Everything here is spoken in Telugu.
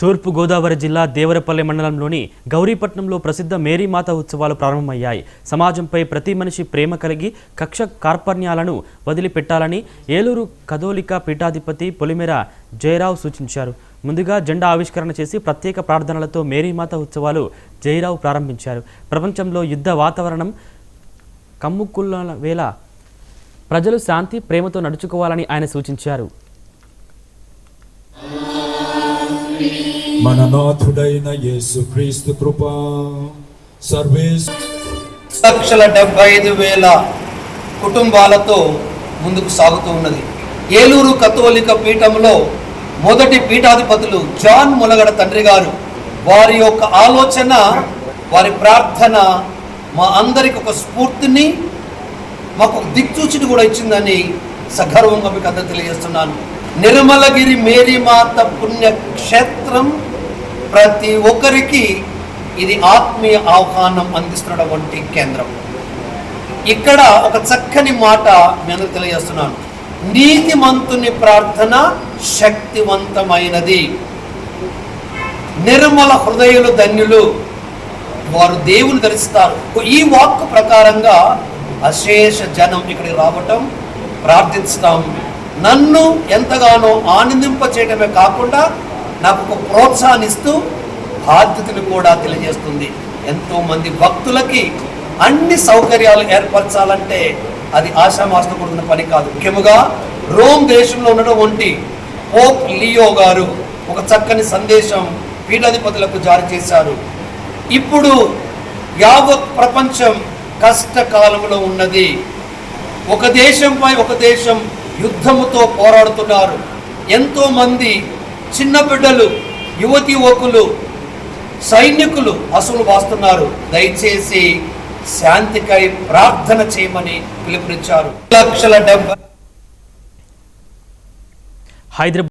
తూర్పు గోదావరి జిల్లా దేవరపల్లి మండలంలోని గౌరీపట్నంలో ప్రసిద్ధ మేరీమాత ఉత్సవాలు ప్రారంభమయ్యాయి. సమాజంపై ప్రతి మనిషి ప్రేమ కలిగి కక్ష కార్పణ్యాలను వదిలిపెట్టాలని ఏలూరు కథోలిక పీఠాధిపతి పొలిమేర జయరావు సూచించారు. ముందుగా జెండా ఆవిష్కరణ చేసి ప్రత్యేక ప్రార్థనలతో మేరీమాత ఉత్సవాలు జయరావు ప్రారంభించారు. ప్రపంచంలో యుద్ధ వాతావరణం కమ్ముకున్న వేళ ప్రజలు శాంతి ప్రేమతో నడుచుకోవాలని ఆయన సూచించారు. మన నాథుడైన యేసుక్రీస్తు కృప సర్వేస్ 1,75,000 కుటుంబాలతో ముందుకు సాగుతూ ఉన్నది. ఏలూరు కథోలిక పీఠంలో మొదటి పీఠాధిపతులు జాన్ ములగడ తండ్రి గారు వారి యొక్క ఆలోచన, వారి ప్రార్థన మా అందరికి ఒక స్ఫూర్తిని, మాకు ఒక దిక్సూచిని కూడా ఇచ్చిందని సగర్వంగా మీకు అందరూ తెలియజేస్తున్నాను. నిర్మలగిరి మేరీమాత పుణ్యక్షేత్రం ప్రతి ఒక్కరికి ఇది ఆత్మీయ ఆహ్వానం అందిస్తున్నటువంటి కేంద్రం. ఇక్కడ ఒక చక్కని మాట మీ అందరూ తెలియజేస్తున్నాను. నీతిమంతుని ప్రార్థన శక్తివంతమైనది, నిర్మల హృదయులు ధన్యులు, వారు దేవుని దర్శిస్తారు. ఈ వాక్కు ప్రకారంగా అశేష జనం ఇక్కడికి రావటం, ప్రార్థిస్తాం నన్ను ఎంతగానో ఆనందింప చేయడమే కాకుండా నాకు ఒక ప్రోత్సాహాన్నిస్తూ బాధ్యతను కూడా తెలియజేస్తుంది. ఎంతోమంది భక్తులకి అన్ని సౌకర్యాలు ఏర్పరచాలంటే అది ఆశామాసతో కూడుకున్న పని కాదు. ముఖ్యముగా రోమ్ దేశంలో ఉన్నటువంటి పోప్ లియో గారు ఒక చక్కని సందేశం పీఠాధిపతులకు జారీ చేశారు. ఇప్పుడు యావత్ ప్రపంచం కష్టకాలంలో ఉన్నది. ఒక దేశంపై ఒక దేశం యుద్ధముతో పోరాడుతున్నారు. ఎంతోమంది చిన్న బిడ్డలు, యువతి యువకులు, సైనికులు అసలు వాస్తున్నారు. దయచేసి శాంతికై ప్రార్థన చేయమని పిలుపునిచ్చారు. 1,70,000